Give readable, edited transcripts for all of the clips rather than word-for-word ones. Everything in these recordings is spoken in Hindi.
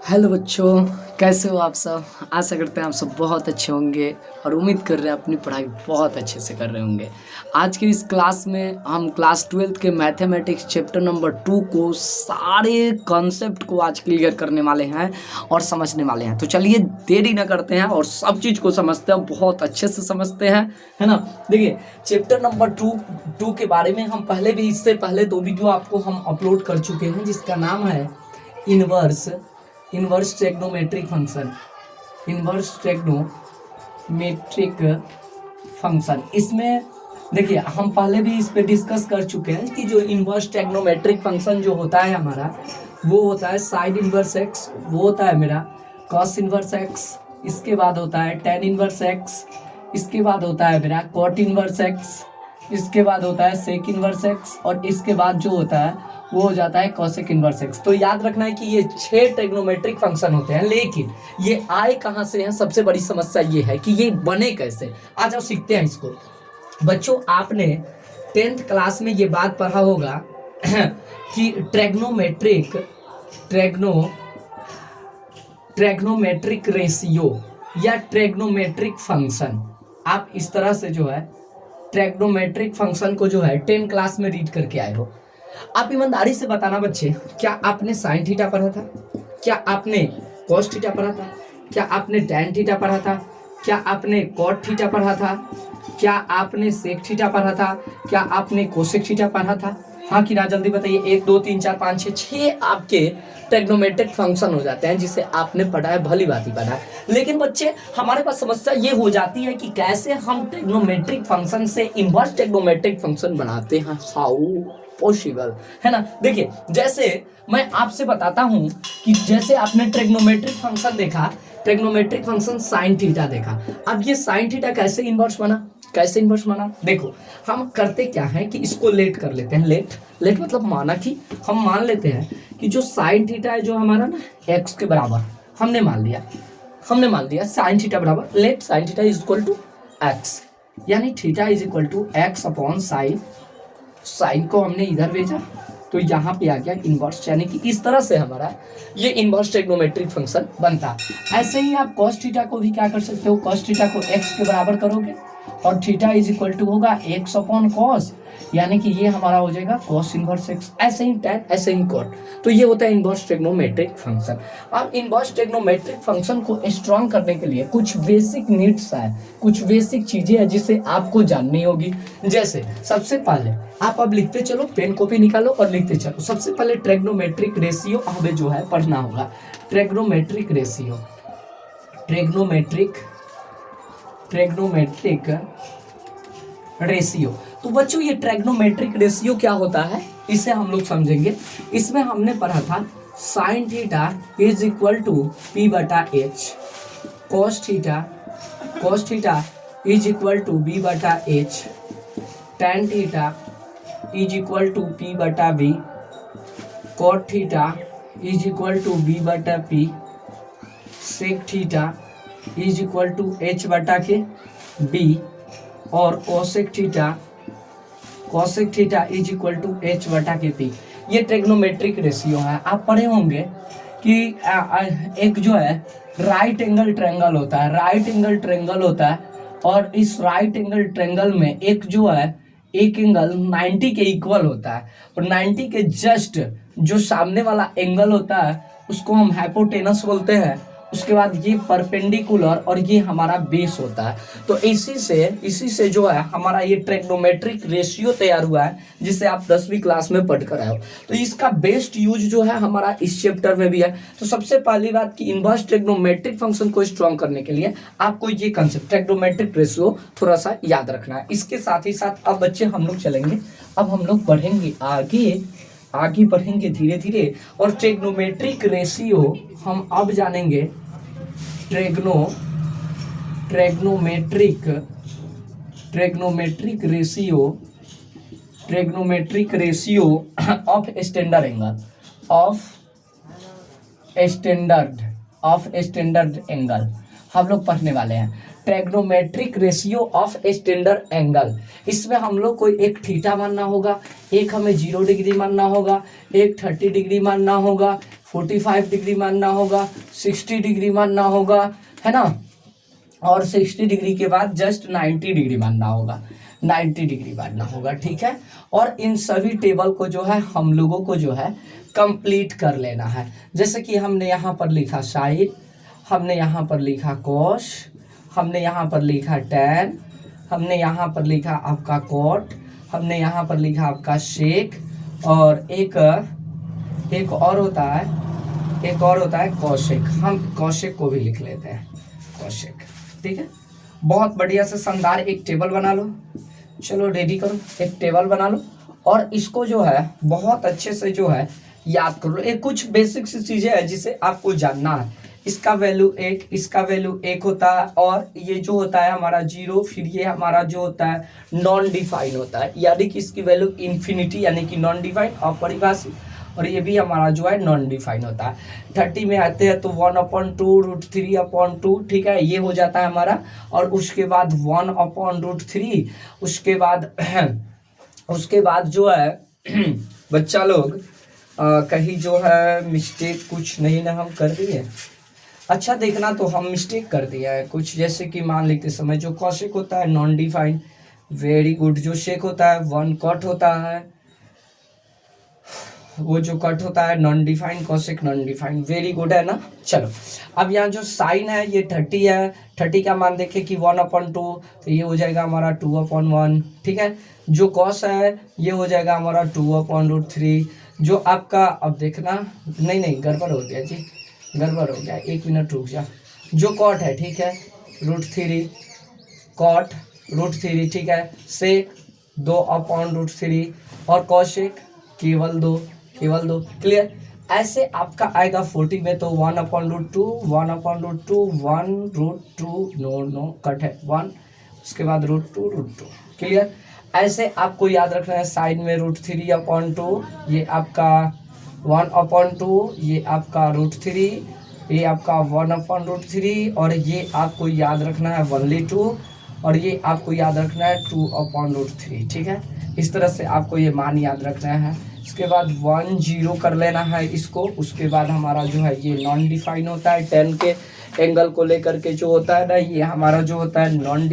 हेलो बच्चों, कैसे हो आप सब। आशा करते हैं आप सब बहुत अच्छे होंगे और उम्मीद कर रहे हैं अपनी पढ़ाई बहुत अच्छे से कर रहे होंगे। आज की इस क्लास में हम क्लास 12th के मैथमेटिक्स चैप्टर नंबर 2 को सारे कॉन्सेप्ट को आज क्लियर करने वाले हैं और समझने वाले हैं। तो चलिए देरी ना करते हैं और सब चीज़ को समझते हैं, बहुत अच्छे से समझते हैं, है ना। देखिए चैप्टर नंबर 2 के बारे में हम पहले भी, इससे पहले 2 वीडियो आपको हम अपलोड कर चुके हैं जिसका नाम है इनवर्स ट्रिग्नोमेट्रिक फंक्शन। इसमें देखिए हम पहले भी इस पे डिस्कस कर चुके हैं कि जो इनवर्स ट्रिग्नोमेट्रिक फंक्शन जो होता है हमारा, वो होता है साइन इनवर्स एक्स, वो होता है मेरा कॉस इनवर्स एक्स, इसके बाद होता है टेन इनवर्स एक्स, इसके बाद होता है मेरा कॉट इनवर्स एक्स, इसके बाद होता है सेक इनवर्स एक्स, और इसके बाद जो होता है वो हो जाता है कोसेक इनवर्स एक्स। तो याद रखना है कि ये 6 ट्रिग्नोमेट्रिक फंक्शन होते हैं, लेकिन ये आए कहाँ से हैं, सबसे बड़ी समस्या ये है कि ये बने कैसे। आ जाओ सीखते हैं इसको। बच्चों आपने 10th क्लास में ये बात पढ़ा होगा कि ट्रिग्नोमेट्रिक रेशियो या ट्रिग्नोमेट्रिक फंक्शन, आप इस तरह से जो है ट्रिग्नोमेट्रिक फंक्शन को जो है 10 क्लास में रीड करके आए हो। आप ईमानदारी से बताना बच्चे, क्या आपने साइन थीटा पढ़ा था? क्या आपने कॉस थीटा पढ़ा था? क्या आपने टैन थीटा पढ़ा था? क्या आपने कॉट थीटा पढ़ा था? क्या आपने सेक थीटा पढ़ा था? क्या आपने कोसेक थीटा पढ़ा था? हाँ कि ना, जल्दी बताइए। 1 2 3 4 5 6 आपके ट्रिग्नोमेट्रिक फंक्शन हो जाते हैं जिसे आपने पढ़ा है, भली बात ही पढ़ा है। लेकिन बच्चे हमारे पास समस्या ये हो जाती है कि कैसे हम ट्रिग्नोमेट्रिक फंक्शन से इनवर्स ट्रिग्नोमेट्रिक फंक्शन बनाते हैं, हाउ पॉसिबल, है ना। देखिए जैसे मैं आपसे बताता हूं कि जैसे आपने ट्रिग्नोमेट्रिक फंक्शन देखा, ट्रिग्नोमेट्रिक फंक्शन साइन थीटा देखा। अब ये साइन थीटा कैसे इन्वर्स बना, देखो हम करते क्या है कि इसको लेट कर लेते हैं। लेट मतलब माना कि हम मान लेते हैं कि जो साइन थीटा है जो हमारा ना एक्स के बराबर हमने मान लिया साइन थीटा बराबर let sine theta is equal to x, यानी theta is equal to x upon sine को हमने इधर भेजा तो यहाँ पे आ गया इनवर्स, यानी कि इस तरह से हमारा ये इनवर्स ट्रिग्नोमेट्रिक फंक्शन बनता। ऐसे ही आप cos थीटा को भी क्या कर सकते हो, cos थीटा को x के बराबर करोगे और थीटा इज इक्वल टू होगा x अपॉन कॉस, यानी कि ये हमारा हो जाएगा cos इनवर्स x। ऐसे ही tan, ऐसे ही cot, तो ये होता है इनवर्स ट्रिग्नोमेट्रिक फंक्शन। अब इनवर्स ट्रिग्नोमेट्रिक फंक्शन को स्ट्रॉन्ग करने के लिए कुछ बेसिक नीड्स है, कुछ बेसिक चीजें हैं जिसे आपको जाननी होगी। जैसे सबसे पहले आप अब लिखते चलो, पेन कॉपी निकालो और लिखते चलो। सबसे पहले ट्रिग्नोमेट्रिक रेशियो हमें जो है पढ़ना होगा। Trigonometric ratio. तो बच्चों ये ट्रिग्नोमेट्रिक रेशियो क्या होता है इसे हम लोग समझेंगे। इसमें हमने पढ़ा था sine theta is equal to P बटा H, cos theta is equal to B बटा H, tan theta is equal to P बटा B, cot theta is equal to B बटा P, sec theta is equal to H बटा के बी, और cosec theta is equal to H बटा के पी। ये ट्रिग्नोमेट्रिक रेशियो है। आप पढ़े होंगे कि एक जो है राइट एंगल ट्रायंगल होता है, और इस राइट एंगल ट्रायंगल में एक जो है एक एंगल 90 के इक्वल होता है, और 90 के जस्ट जो सामने वाला एंगल होता है उसको हम हाइपोटेनस बोलते हैं। उसके बाद ये परपेंडिकुलर और ये हमारा बेस होता है। तो इसी से जो है हमारा ये ट्रिग्नोमेट्रिक रेशियो तैयार हुआ है, जिसे आप 10वीं क्लास में पढ़ कर आए हो। तो इसका बेस्ट यूज जो है हमारा इस चैप्टर में भी है। तो सबसे पहली बात कि इनवर्स ट्रिग्नोमेट्रिक फंक्शन को स्ट्रॉन्ग करने के लिए आपको ये कंसेप्ट ट्रिग्नोमेट्रिक रेशियो थोड़ा सा याद रखना है। इसके साथ ही साथ अब बच्चे हम लोग चलेंगे, अब हम लोग बढ़ेंगे आगे बढ़ेंगे धीरे धीरे, और ट्रिग्नोमेट्रिक रेशियो हम अब जानेंगे। Trigonometric ratio of standard angle हम लोग पढ़ने वाले हैं। Trigonometric ratio of standard angle, इसमें हम लोग को एक थीटा मानना होगा, एक हमें 0 डिग्री मानना होगा, एक 30 डिग्री मानना होगा, 45 डिग्री मानना होगा, 60 डिग्री मानना होगा, है ना, और 60 डिग्री के बाद जस्ट 90 डिग्री मानना होगा, 90 डिग्री मानना होगा, ठीक है। और इन सभी टेबल को जो है हम लोगों को जो है कंप्लीट कर लेना है। जैसे कि हमने यहाँ पर लिखा साइन, हमने यहाँ पर लिखा कॉस, हमने यहाँ पर लिखा टैन, हमने यहाँ पर लिखा आपका कॉट, हमने यहाँ पर लिखा आपका शेक, और एक और होता है कौशिक। हम कौशिक को भी लिख लेते हैं, कौशिक, ठीक है। बहुत बढ़िया से शानदार एक टेबल बना लो, चलो रेडी करो, एक टेबल बना लो और इसको जो है बहुत अच्छे से जो है याद कर लो। एक कुछ बेसिक सी चीजें हैं जिसे आपको जानना है। इसका वैल्यू 1, इसका वैल्यू 1 होता है, और ये जो होता है हमारा 0, फिर ये हमारा जो होता है नॉन डिफाइन होता है, यानी कि इसकी वैल्यू इन्फिनिटी यानी कि नॉन डिफाइन, अपरिभाषित, और ये भी हमारा जो है नॉन डिफाइन होता है। 30 में आते हैं तो 1/2√3/2, ठीक है, ये हो जाता है हमारा। और उसके बाद 1/√3, उसके बाद जो है बच्चा लोग कहीं जो है मिस्टेक कुछ नहीं ना हम कर दिए, अच्छा देखना, तो हम मिस्टेक कर दिया है कुछ, जैसे कि मान लिखते समय जो कौशिक होता है नॉन डिफाइन, वेरी गुड। जो शेक होता है 1 कट होता है, वो जो कट होता है non define, Kaushik non define, very good, है ना। चलो अब यहाँ जो साइन है ये 30 है, 30 का मान देखें कि 1/2, तो ये हो जाएगा हमारा 2/1, ठीक है। जो कॉस है ये हो जाएगा हमारा 2/√3। जो आपका, अब देखना, नहीं गड़बड़ हो गया जी, गड़बड़ हो गया, 1 मिनट रुक जा। जो कॉट है, ठीक है, √3, कॉट √3, ठीक है, सेक 2/√3, और कौशिक केवल 2, क्लियर। ऐसे आपका आएगा 40 में तो 1/√2, 1/√2, नो कट है 1, उसके बाद √2, क्लियर। ऐसे आपको याद रखना है। साइड में √3/2, ये आपका 1/2, ये आपका √3, ये आपका 1/√3, और ये आपको याद रखना है 1/2, और ये आपको याद रखना है 2/√3, ठीक है। इस तरह से आपको ये मान याद रखना है। इसके बाद 1 0 कर लेना है इसको। उसके बाद हमारा जो है ये नॉन डिफाइन होता है, 10 के एंगल को लेकर के जो होता है ना, ये हमारा जो होता है नॉन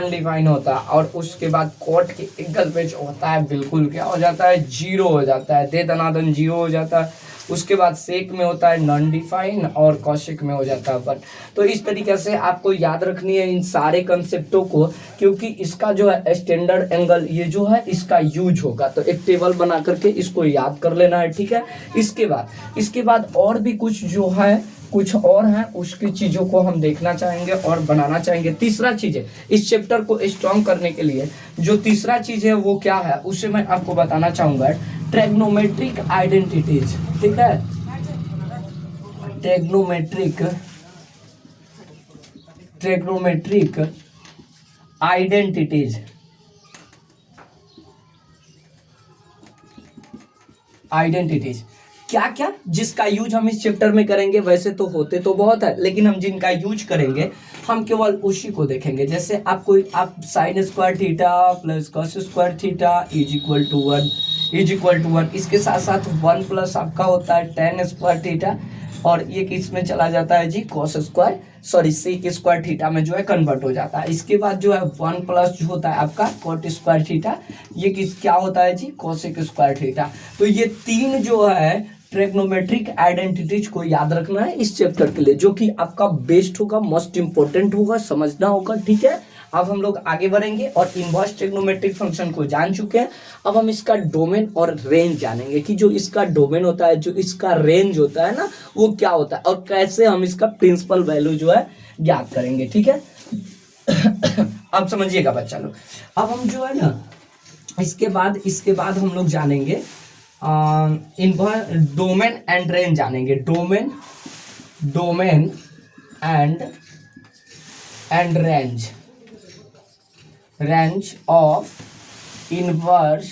डिफाइन होता है। और उसके बाद कॉट के एंगल पे जो होता है बिल्कुल क्या हो जाता है, 0 हो जाता है, दे दनादन 0 हो जाता है। उसके बाद सेक में होता है नॉन डिफाइन, और कौशिक में हो जाता है 1। तो इस तरीके से आपको याद रखनी है इन सारे कंसेप्टों को, क्योंकि इसका जो है स्टैंडर्ड एंगल ये जो है इसका यूज होगा। तो एक टेबल बना करके इसको याद कर लेना है, ठीक है। इसके बाद और भी कुछ जो है, कुछ और है, उसकी चीज़ों को हम देखना चाहेंगे और बनाना चाहेंगे। तीसरा चीज़ है, इस चैप्टर को स्ट्रॉन्ग करने के लिए जो तीसरा चीज़ है वो क्या है, उसे मैं आपको बताना चाहूँगा, ट्रिग्नोमेट्रिक आइडेंटिटीज, ठीक है। ट्रिग्नोमेट्रिक आइडेंटिटीज क्या जिसका यूज हम इस चैप्टर में करेंगे। वैसे तो होते तो बहुत है, लेकिन हम जिनका यूज करेंगे हम केवल उसी को देखेंगे। जैसे आप sine square theta plus cos square theta is equal to 1, इसके साथ साथ 1 प्लस आपका होता है टेन स्क्वायर थीटा, और ये किस में चला जाता है जी, cos square, sorry sec square theta में जो है कन्वर्ट हो जाता है। इसके बाद जो है 1 प्लस जो होता है आपका कॉट स्क्वायर थीटा, ये क्या होता है जी, कोसेक स्क्वायर थीटा। तो ये 3 जो है ट्रिग्नोमेट्रिक आइडेंटिटीज को याद रखना है इस चैप्टर के लिए, जो कि आपका बेस्ट होगा, मोस्ट इंपोर्टेंट होगा, समझना होगा, ठीक है। अब हम लोग आगे बढ़ेंगे और इनवर्स ट्रिग्नोमेट्रिक फंक्शन को जान चुके हैं। अब हम इसका डोमेन और रेंज जानेंगे कि जो इसका डोमेन होता है, जो इसका रेंज होता है ना, वो क्या होता है, और कैसे हम इसका प्रिंसिपल वैल्यू जो है ज्ञात करेंगे, ठीक है। अब समझिएगा बच्चा लोग। अब हम जो है ना इसके बाद हम लोग जानेंगे डोमेन एंड रेंज जानेंगे। Domain and range of inverse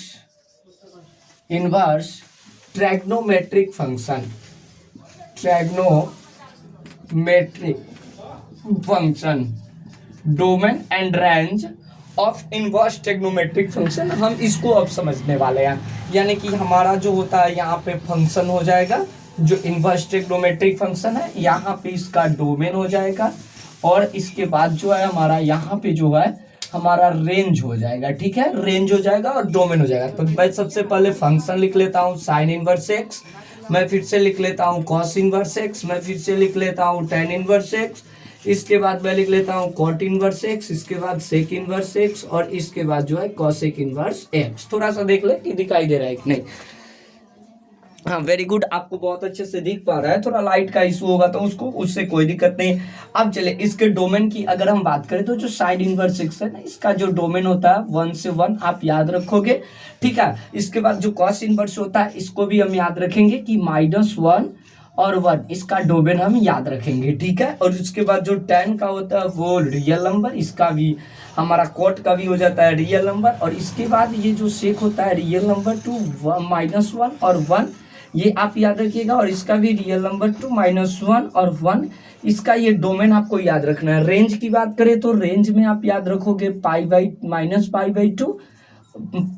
trigonometric function. Domain and range of inverse trigonometric function, हम इसको अब समझने वाले हैं। यानी कि हमारा जो होता है यहाँ पे फंक्शन हो जाएगा, जो इनवर्स ट्रिग्नोमेट्रिक फंक्शन है यहाँ पे इसका डोमेन हो जाएगा, और इसके बाद जो है हमारा यहाँ पे जो है हमारा रेंज हो जाएगा। ठीक है, रेंज हो जाएगा और डोमेन हो जाएगा। तो मैं सबसे पहले फंक्शन लिख लेता हूँ साइन इनवर्स एक्स, मैं फिर से लिख लेता हूँ कॉस इनवर्स एक्स, मैं फिर से लिख लेता हूँ टेन इनवर्स एक्स, इसके बाद मैं लिख लेता हूँ कॉट इनवर्स एक्स, इसके बाद सेक इनवर्स एक्स, और इसके बाद जो है कॉसेक इनवर्स एक्स। थोड़ा सा देख ले कि दिखाई दे रहा है कि नहीं। हाँ, वेरी गुड, आपको बहुत अच्छे से दिख पा रहा है। थोड़ा लाइट का इशू होगा तो उससे कोई दिक्कत नहीं। अब चले इसके डोमेन की अगर हम बात करें तो जो साइन इनवर्स एक्स है ना, इसका जो डोमेन होता है 1 से 1 आप याद रखोगे। ठीक है, इसके बाद जो कॉस इनवर्स होता है इसको भी हम याद रखेंगे कि -1 और 1, इसका डोमेन हम याद रखेंगे। ठीक है, और उसके बाद जो tan का होता है वो रियल नंबर, इसका भी हमारा कॉट का भी हो जाता है रियल नंबर, और इसके बाद ये जो सेक होता है रियल नंबर टू -1 और 1, ये आप याद रखिएगा, और इसका भी रियल नंबर टू -1 और 1, इसका ये डोमेन आपको याद रखना है। रेंज की बात करें तो रेंज में आप याद रखोगे -π/2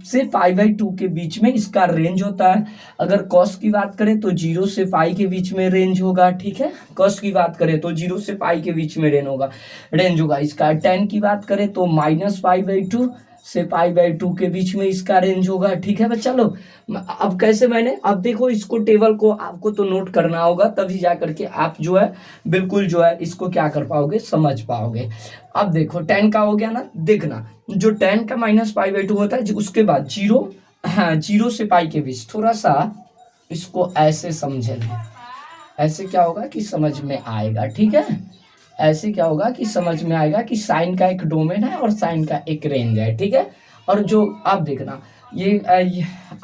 से π/2 के बीच में इसका रेंज होता है। अगर कॉस की बात करें तो 0 से पाई के बीच में रेंज होगा। ठीक है, कॉस की बात करें तो 0 से पाई के बीच में रेंज होगा इसका। tan की बात करें तो -π/2 से π/2 के बीच में इसका रेंज होगा। ठीक है बच्चा लोग, अब कैसे मैंने, अब देखो इसको टेबल को आपको तो नोट करना होगा, तभी जा करके आप जो है बिल्कुल जो है इसको क्या कर पाओगे, समझ पाओगे। अब देखो tan का हो गया ना, देखना जो tan का -π/2 होता है उसके बाद 0, हाँ 0 से पाई के बीच, थोड़ा सा इसको ऐसे समझेंगे, ऐसे क्या होगा कि समझ में आएगा। ठीक है, ऐसे क्या होगा कि समझ में आएगा कि साइन का एक डोमेन है और साइन का एक रेंज है। ठीक है, और जो आप देखना ये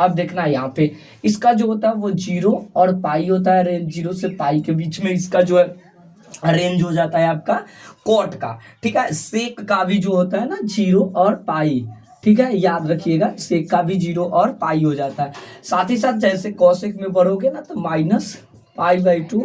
आप देखना यहाँ पे इसका जो होता है वो 0 और पाई होता है, रेंज 0 से पाई के बीच में इसका जो है रेंज हो जाता है आपका कॉट का। ठीक है, सेक का भी जो होता है ना 0 और पाई, ठीक है याद रखिएगा, सेक का भी 0 और पाई हो जाता है। साथ ही साथ जैसे कॉसेक में बढ़ोगे ना तो -π/2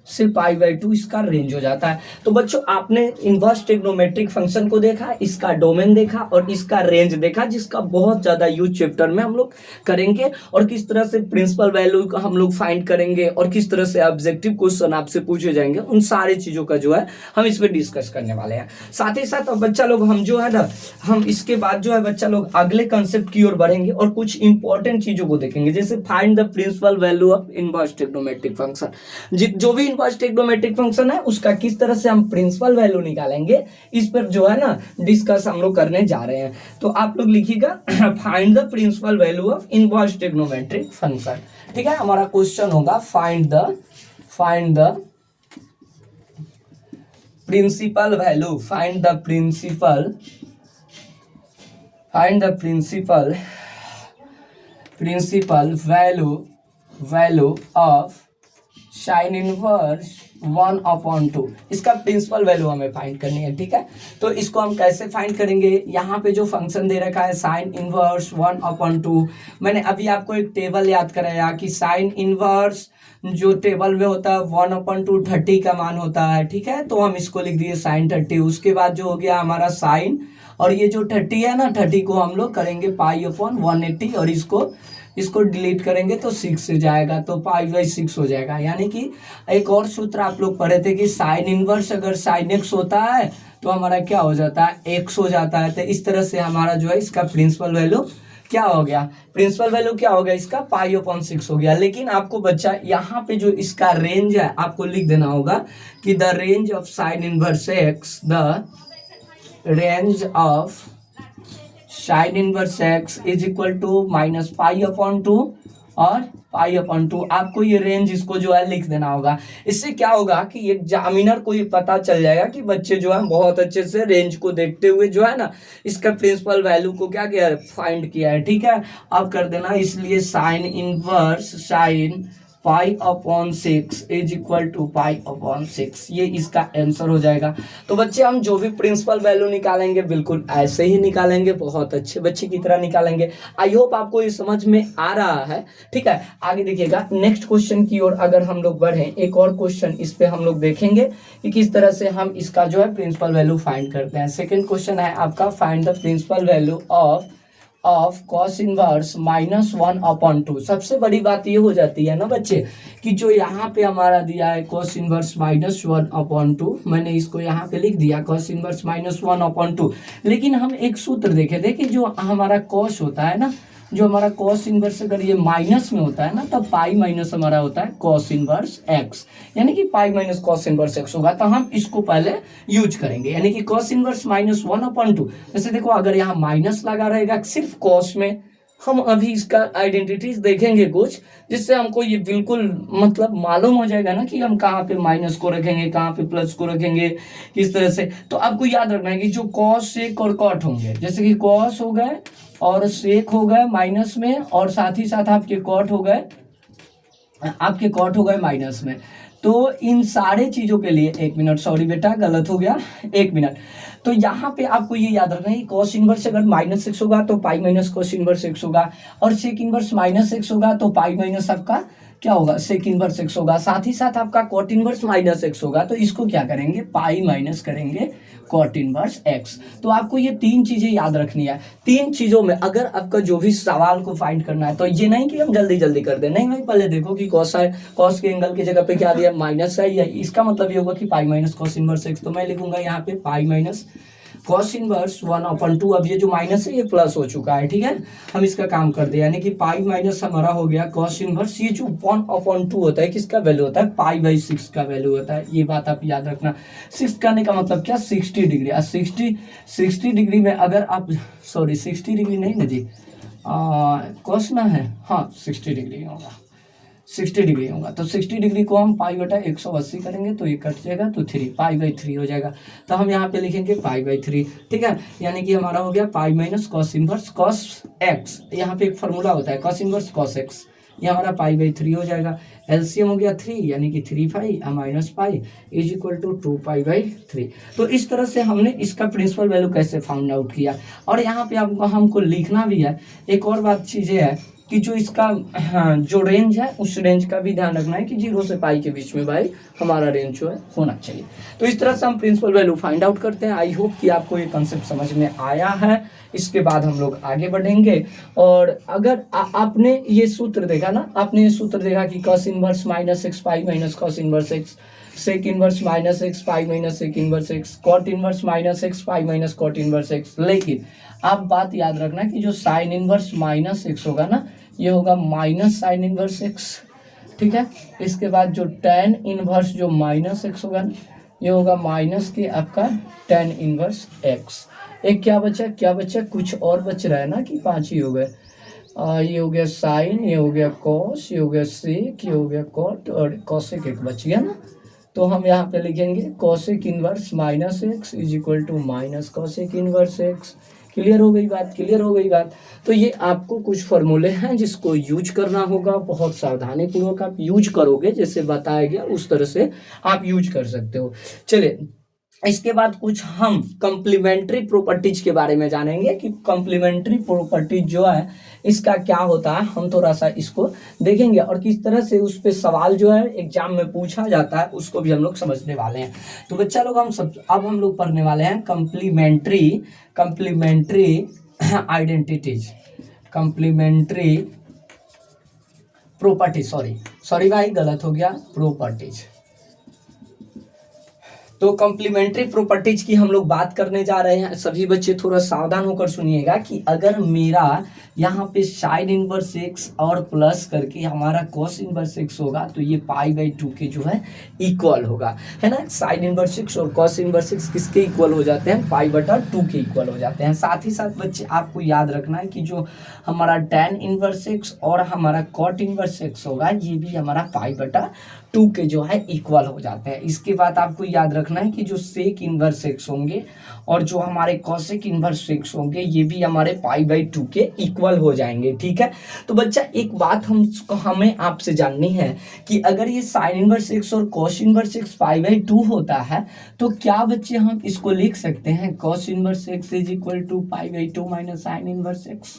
से π/2 इसका रेंज हो जाता है। तो बच्चों आपने इनवर्स ट्रिग्नोमेट्रिक फंक्शन को देखा, इसका डोमेन देखा और इसका रेंज देखा, जिसका बहुत ज्यादा यूज चैप्टर में हम लोग करेंगे, और किस तरह से प्रिंसिपल वैल्यू को हम लोग फाइंड करेंगे और किस तरह से ऑब्जेक्टिव क्वेश्चन आपसे पूछे जाएंगे, उन सारी चीजों का जो है हम इस पर डिस्कस करने वाले हैं। साथ ही साथ बच्चा लोग हम जो है ना, हम इसके बाद जो है बच्चा लोग अगले कंसेप्ट की ओर बढ़ेंगे और कुछ इंपॉर्टेंट चीजों को देखेंगे, जैसे find the principal value of inverse trigonometric function. जो भी इनवर्स ट्रिग्नोमेट्रिक फंक्शन है उसका किस तरह से हम प्रिंसिपल वैल्यू निकालेंगे, इस पर जो है ना डिस्कस हम लोग करने जा रहे हैं। तो आप लोग लिखिएगा find the principal value of inverse trigonometric function. ठीक है, हमारा क्वेश्चन होगा find the principal value, find the principal value of sine inverse 1/2, इसका प्रिंसिपल वैल्यू हमें फाइंड करनी है। ठीक है, तो इसको हम कैसे फाइंड करेंगे, यहाँ पे जो फंक्शन दे रखा है साइन इनवर्स 1/2, मैंने अभी आपको एक टेबल याद कराया कि साइन इनवर्स जो टेबल में होता है 1/2 30 का मान होता है। ठीक है, तो हम इसको लिख दिए साइन 30, उसके बाद जो हो गया हमारा साइन, और ये जो 30 है ना 30 को हम लोग करेंगे π/180, और इसको डिलीट करेंगे तो 6 हो जाएगा, तो π/6 हो जाएगा। यानी कि एक और सूत्र आप लोग पढ़े थे कि साइन इनवर्स अगर साइन x होता है तो हमारा क्या हो जाता है, x हो जाता है। तो इस तरह से हमारा जो है इसका प्रिंसिपल वैल्यू क्या हो गया, प्रिंसिपल वैल्यू क्या हो गया इसका π/6 हो गया। लेकिन आपको बच्चा यहाँ पे जो इसका रेंज है आपको लिख देना होगा कि the range of sine inverse x, the range of sine inverse x is equal to -π/2 और π/2। आपको ये रेंज इसको जो है लिख देना होगा। इससे क्या होगा कि एग्जामिनर को ये पता चल जाएगा कि बच्चे जो है बहुत अच्छे से रेंज को देखते हुए जो है ना इसका प्रिंसिपल वैल्यू को क्या किया है, फाइंड किया है। ठीक है, अब कर देना, इसलिए sine inverse sine π/6 is equal to π/6, ये इसका आंसर हो जाएगा। तो बच्चे हम जो भी प्रिंसिपल वैल्यू निकालेंगे बिल्कुल ऐसे ही निकालेंगे, बहुत अच्छे बच्चे की तरह निकालेंगे। आई होप आपको ये समझ में आ रहा है। ठीक है, आगे देखिएगा नेक्स्ट क्वेश्चन की ओर अगर हम लोग बढ़े, एक और क्वेश्चन इस पे हम लोग देखेंगे कि किस तरह से हम इसका जो है प्रिंसिपल वैल्यू फाइंड करते हैं। सेकेंड क्वेश्चन है आपका find the principal value of of cos inverse -1/2। सबसे बड़ी बात ये हो जाती है ना बच्चे कि जो यहाँ पे हमारा दिया है कॉस इनवर्स -1/2, मैंने इसको यहाँ पे लिख दिया कॉस इनवर्स -1/2, लेकिन हम एक सूत्र देखिए जो हमारा कॉस होता है ना, जो हमारा कॉस इनवर्स अगर ये माइनस में होता है ना तब पाई माइनस हमारा होता है कॉस इनवर्स एक्स, यानी कि pi minus cos inverse x होगा। तो हम इसको पहले यूज करेंगे, यानी कि कॉस इनवर्स -1/2। जैसे देखो अगर यहाँ माइनस लगा रहेगा सिर्फ कॉस में, हम अभी इसका आइडेंटिटीज देखेंगे कुछ, जिससे हमको ये बिल्कुल मतलब मालूम हो जाएगा ना कि हम कहाँ पे माइनस को रखेंगे, कहाँ पे प्लस को रखेंगे, किस तरह से। तो आपको याद रखना है कि जो कॉस सेक और कॉट होंगे, जैसे कि कॉस हो गए और सेक हो गए माइनस में, और साथ ही साथ आपके कॉट हो गए माइनस में। तो इन सारे चीजों के लिए, एक मिनट, सॉरी बेटा गलत हो गया, एक मिनट। तो यहाँ पे आपको ये याद रखना है कॉस इनवर्स अगर -6 होगा तो pi minus cos inverse x होगा, और सेक इनवर्स -x होगा तो पाई माइनस आपका क्या होगा, सेक इनवर्स x होगा। साथ ही साथ आपका कॉट इनवर्स -x होगा, तो इसको क्या करेंगे, पाई माइनस करेंगे कॉट इनवर्स x। तो आपको ये तीन चीजें याद रखनी है। तीन चीजों में अगर आपका जो भी सवाल को फाइंड करना है, तो ये नहीं कि हम जल्दी जल्दी कर दे, नहीं भाई, पहले देखो कि कॉस है, कॉस के एंगल की जगह पे क्या दिया, माइनस है, या इसका मतलब ये होगा कि pi minus cos inverse x। तो मैं लिखूंगा यहाँ पे पाई माइनस कॉस इनवर्स 1/2। अब ये जो माइनस है ये प्लस हो चुका है, ठीक है, हम इसका काम कर दे, यानी कि पाई माइनस हमारा हो गया कॉस इनवर्स, ये जो 1/2 होता है किसका वैल्यू होता है, पाई/6 का वैल्यू होता है। ये बात आप याद रखना। 6 करने का मतलब क्या, 60 डिग्री। 60 डिग्री में अगर आप, सॉरी 60 डिग्री नहीं ना जी, कॉस ना है, हाँ 60 डिग्री होगा, 60 डिग्री होगा। तो 60 डिग्री को हम पाई/180 करेंगे तो ये कट जाएगा, तो 3 पाई/3 हो जाएगा। तो हम यहाँ पे लिखेंगे पाई/3, ठीक है, यानी कि हमारा हो गया pi minus cos inverse cos x. यहाँ पे एक फॉर्मूला होता है कॉस इनवर्स कॉस एक्स, ये हमारा पाई/3 हो जाएगा। एलसीएम हो गया 3, यानी कि 3 pi minus pi is equal to 2 पाई/3। तो इस तरह से हमने इसका प्रिंसिपल वैल्यू कैसे फाउंड आउट किया। और यहाँ पे आपको हमको लिखना भी है। एक और बात चीज़ें है कि जो इसका जो रेंज है उस रेंज का भी ध्यान रखना है कि 0 से पाई के बीच में भाई हमारा रेंज जो है होना चाहिए। तो इस तरह से हम प्रिंसिपल वैल्यू फाइंड आउट करते हैं। आई होप कि आपको ये कंसेप्ट समझ में आया है। इसके बाद हम लोग आगे बढ़ेंगे। और अगर आपने ये सूत्र देखा ना, आपने ये सूत्र देखा कि cos inverse -x pi minus cos inverse x, sec inverse -x pi minus sec inverse x, cot inverse -x pi minus cot inverse x। लेकिन आप बात याद रखना कि जो साइन इनवर्स -x होगा ना, ये होगा माइनस साइन इनवर्स x, ठीक है। इसके बाद जो tan इनवर्स जो -x होगा ना, ये होगा माइनस के आपका tan इनवर्स x। एक क्या बचा, कुछ और बच रहा है ना कि 5 ही हो गए। ये हो गया साइन, ये हो गया कॉस, ये हो गया सेक, ये हो गया कॉट, और कॉसेक एक बच गया ना। तो हम यहाँ पे लिखेंगे cosec inverse -x is equal to minus cosec inverse x। Clear हो गई बात। तो ये आपको कुछ फॉर्मूले हैं जिसको यूज करना होगा, बहुत सावधानी पूर्वक आप यूज करोगे, जैसे बताया गया उस तरह से आप यूज कर सकते हो। चलिए, इसके बाद कुछ हम कंप्लीमेंट्री प्रॉपर्टीज के बारे में जानेंगे कि कंप्लीमेंट्री प्रॉपर्टीज जो है इसका क्या होता है, हम थोड़ा सा इसको देखेंगे और किस तरह से उस पे सवाल जो है एग्जाम में पूछा जाता है उसको भी हम लोग समझने वाले हैं। तो बच्चा लोग अब हम लोग पढ़ने वाले हैं complementary identities, complementary property, sorry भाई गलत हो गया, प्रॉपर्टीज। तो कॉम्प्लीमेंट्री प्रॉपर्टीज की हम लोग बात करने जा रहे हैं। सभी बच्चे थोड़ा सावधान होकर सुनिएगा कि अगर मेरा यहाँ पे साइन इनवर्स x और प्लस करके हमारा कॉस इनवर्स x होगा तो ये पाई/2 के जो है इक्वल होगा, है ना। साइन इनवर्स x और कॉस इनवर्स x किसके इक्वल हो जाते हैं, पाई/2 के इक्वल हो जाते हैं। साथ ही साथ बच्चे आपको याद रखना है कि जो हमारा tan इनवर्स x और हमारा कॉट इनवर्स x होगा ये भी हमारा पाई/2 के जो है इक्वल हो जाते हैं। इसके बाद आपको याद रखना है कि जो सेक इनवर्स x होंगे और जो हमारे कॉसेक इनवर्स x होंगे ये भी हमारे पाई/2 के इक्वल हो जाएंगे, ठीक है। तो बच्चा एक बात हमें आपसे जाननी है कि अगर ये साइन इनवर्स x और कॉस इनवर्स x पाई/2 होता है तो क्या बच्चे हम इसको लिख सकते हैं cos inverse x is equal to पाई/2 माइनस साइन इनवर्स x,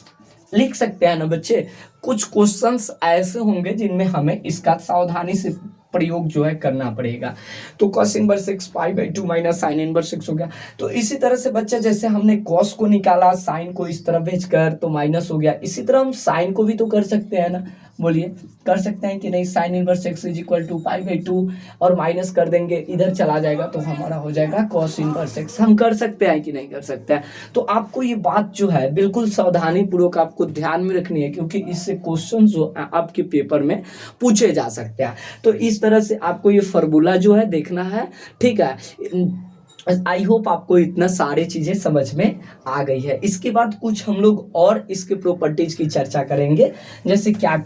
लिख सकते हैं ना बच्चे। कुछ क्वेश्चंस ऐसे होंगे जिनमें हमें इसका सावधानी से प्रयोग जो है करना पड़ेगा। तो cos inverse x π/2 minus sine inverse x हो गया। तो इसी तरह से बच्चा जैसे हमने cos को निकाला साइन को इस तरफ भेजकर तो माइनस हो गया, इसी तरह हम साइन को भी तो कर सकते हैं ना, बोलिए कर सकते हैं कि नहीं। Sine inverse x is equal to π/2 और माइनस कर देंगे, इधर चला जाएगा तो हमारा हो जाएगा cos इनवर्स x। हम कर सकते हैं कि नहीं कर सकते हैं। तो आपको ये बात जो है बिल्कुल सावधानी पूर्वक आपको ध्यान में रखनी है, क्योंकि इससे क्वेश्चन जो आपके पेपर में पूछे जा सकते हैं। तो इस तरह से आपको ये फार्मूला जो है देखना है, ठीक है। आई होप आपको इतना सारी चीजें समझ में आ गई है। इसके बाद कुछ हम लोग और इसके प्रॉपर्टीज की चर्चा करेंगे, जैसे क्या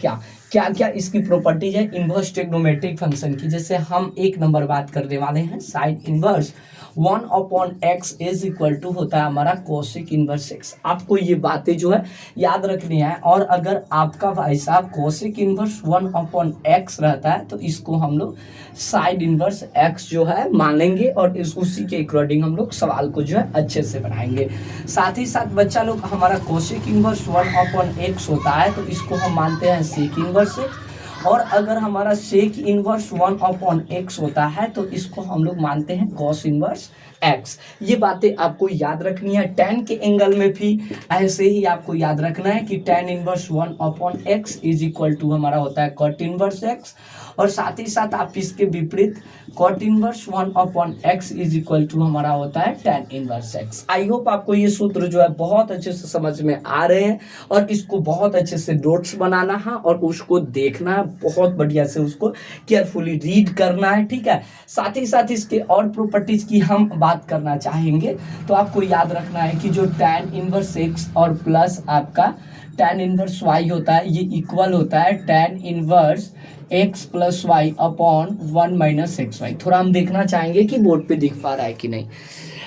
क्या इसकी प्रॉपर्टीज है इन्वर्स ट्रिग्नोमेट्रिक फंक्शन की। जैसे हम एक नंबर बात करने वाले हैं sine inverse 1/x is equal to होता है हमारा कोसिक इनवर्स x। आपको ये बातें जो है याद रखनी है। और अगर आपका भाई साहब कोसिक इनवर्स 1/x रहता है तो इसको हम लोग साइन इनवर्स x जो है मानेंगे और उसी के अकॉर्डिंग हम लोग सवाल को जो है अच्छे से बनाएंगे। साथ ही साथ बच्चा लोग हमारा कोसिक इनवर्स 1/x होता है तो इसको हम मानते हैं सेक इनवर्स x। और अगर हमारा सेक इनवर्स 1/x होता है तो इसको हम लोग मानते हैं कॉस इनवर्स x। ये बातें आपको याद रखनी है। tan के एंगल में भी ऐसे ही आपको याद रखना है कि tan inverse 1/x is equal to हमारा होता है cot इनवर्स x। और साथ ही साथ आप इसके विपरीत cot inverse 1/x is equal to हमारा होता है tan inverse x। I hope आपको ये सूत्र जो है बहुत अच्छे से समझ में आ रहे हैं और इसको बहुत अच्छे से नोट्स बनाना है और उसको देखना है, बहुत बढ़िया से उसको केयरफुली रीड करना है, ठीक है। साथ ही साथ इसके और प्रॉपर्टीज की हम बात करना चाहेंगे तो आपको याद रखना है कि जो tan इनवर्स x और प्लस आपका tan इनवर्स y होता है ये इक्वल होता है tan inverse x plus y upon 1 minus x y. थोड़ा हम देखना चाहेंगे कि बोर्ड पे दिख पा रहा है कि नहीं।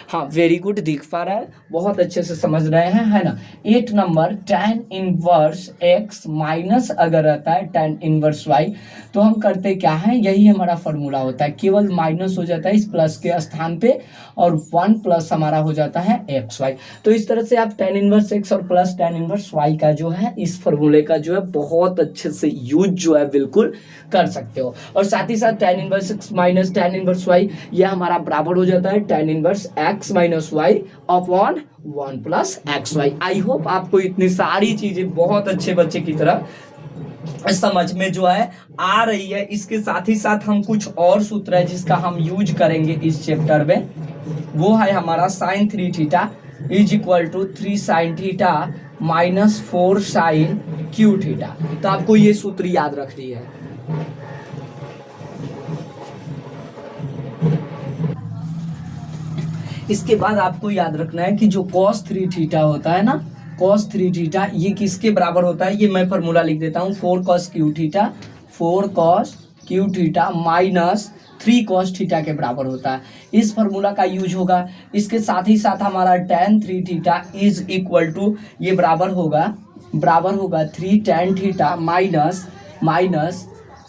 हाँ वेरी गुड, दिख पा रहा है, बहुत अच्छे से समझ रहे हैं, है ना। 8 number tan inverse x minus अगर रहता है tan इनवर्स y तो हम करते क्या है, यही हमारा फॉर्मूला होता है, केवल माइनस हो जाता है इस प्लस के स्थान पे और 1 प्लस हमारा हो जाता है xy। तो इस तरह से आप tan इनवर्स x और प्लस tan इनवर्स y का जो है इस फॉर्मूले का जो है बहुत अच्छे से यूज जो है बिल्कुल कर सकते हो। और साथ ही साथ tan inverse x minus tan inverse y यह हमारा बराबर हो जाता है tan inverse x minus y upon 1 plus x y. I hope आपको इतनी सारी चीजें बहुत अच्छे बच्चे की तरह समझ में जो है आ रही है। इसके साथ ही साथ हम कुछ और सूत्र है जिसका हम यूज करेंगे इस चैप्टर में, वो है हमारा sine 3 theta is equal to 3 sine theta minus 4 sine cube theta. तो आपको ये सूत्र याद रखनी है। इसके बाद आपको याद रखना है कि जो cos 3 थीटा होता है ना, cos 3 थीटा ये किसके बराबर होता है, ये मैं फॉर्मूला लिख देता हूँ 4 cos Q theta, 4 cos Q theta minus 3 cos theta के बराबर होता है। इस फार्मूला का यूज होगा। इसके साथ ही साथ हमारा tan 3 theta is equal to ये बराबर होगा 3 tan theta minus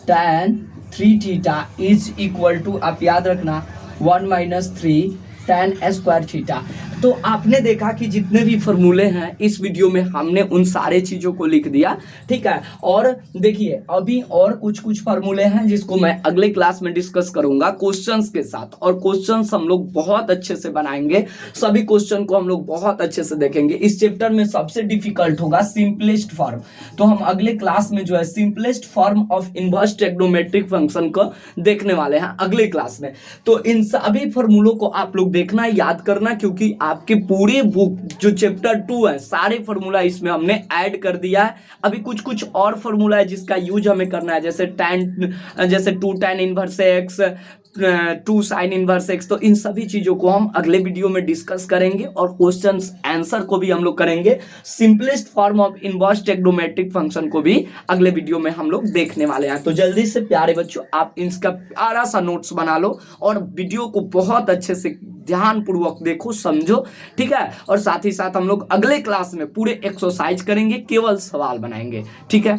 tan 3 theta is equal to आप याद रखना 1 माइनस 3 tan स्क्वायर थीटा। तो आपने देखा कि जितने भी फॉर्मूले हैं इस वीडियो में हमने उन सारे चीज़ों को लिख दिया, ठीक है। और देखिए अभी और कुछ फार्मूले हैं जिसको मैं अगले क्लास में डिस्कस करूंगा क्वेश्चंस के साथ, और क्वेश्चंस हम लोग बहुत अच्छे से बनाएंगे, सभी क्वेश्चन को हम लोग बहुत अच्छे से देखेंगे। इस चैप्टर में सबसे डिफिकल्ट होगा सिंपलेस्ट फॉर्म, तो हम अगले क्लास में जो है simplest form of inverse trigonometric function को देखने वाले हैं अगले क्लास में। तो इन सभी फॉर्मूलों को आप लोग देखना, याद करना, क्योंकि आपके पूरे बुक जो चैप्टर 2 है सारे फॉर्मूला इसमें हमने ऐड कर दिया है। अभी कुछ और फॉर्मूला है जिसका यूज हमें करना है, जैसे 2 tan inverse x 2 sign inverse x। तो इन सभी चीजों को हम अगले वीडियो में डिस्कस करेंगे और क्वेश्चंस आंसर को भी हम लोग करेंगे। Simplest form of inverse trigonometric function को भी अगले वीडियो में हम लोग देखने वाले हैं। तो जल्दी से प्यारे बच्चों आप इसका प्यारा सा नोट्स बना लो और वीडियो को बहुत अच्छे से ध्यान पूर्वक देखो, समझो, ठीक है। और साथ ही साथ हम लोग अगले क्लास में पूरे एक्सरसाइज करेंगे, केवल सवाल बनाएंगे, ठीक है।